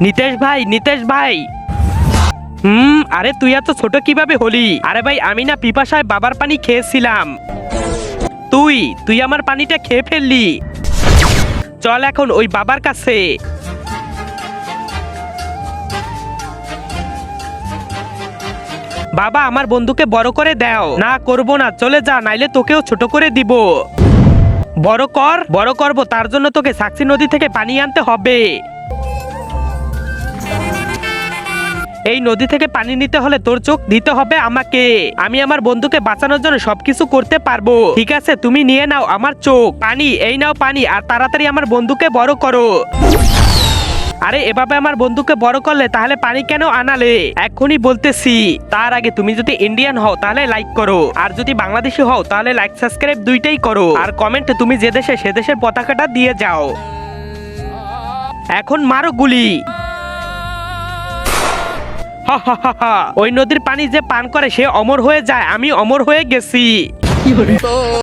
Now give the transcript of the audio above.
নিতেশ ভাই, নিতেশ ভাই। আরে তুই এত ছোট কিভাবে হলি? আরে ভাই আমি না পিপাসায় বাবার পানি খেয়েছিলাম। তুই আমার পানিটা খেয়ে ফেললি। চল এখন ওই বাবার কাছে। বাবা আমার বন্ধুকে বড় করে দাও। না করব না, চলে যা, নাইলে তোকেও ছোট করে দিব। বড় করব, তার জন্য তোকে সাক্ষী নদী থেকে পানি আনতে হবে। এই নদী থেকে পানি নিতে হলে তোর চোখ দিতে হবে আমাকে। আমি আমার বন্ধুকে বাঁচানোর জন্য সবকিছু করতে পারবো। ঠিক আছে, তুমি নিয়ে নাও আমার চোখ। পানি, এই নাও পানি, আর তাড়াতাড়ি আমার বন্ধুকে বড় করো। আরে এভাবে আমার বন্ধুকে বড় করলে তাহলে পানি কেন আনালে? এখনই বলতেছি। তার আগে তুমি যদি ইন্ডিয়ান হও তাহলে লাইক করো, আর যদি বাংলাদেশি হও তাহলে লাইক সাবস্ক্রাইব দুইটাই করো, আর কমেন্টে তুমি যে দেশে সে দেশের পতাকাটা দিয়ে যাও। এখন মারো গুলি। ওই নদীর পানি যে পান করে সে অমর হয়ে যায়, আমি অমর হয়ে গেছি।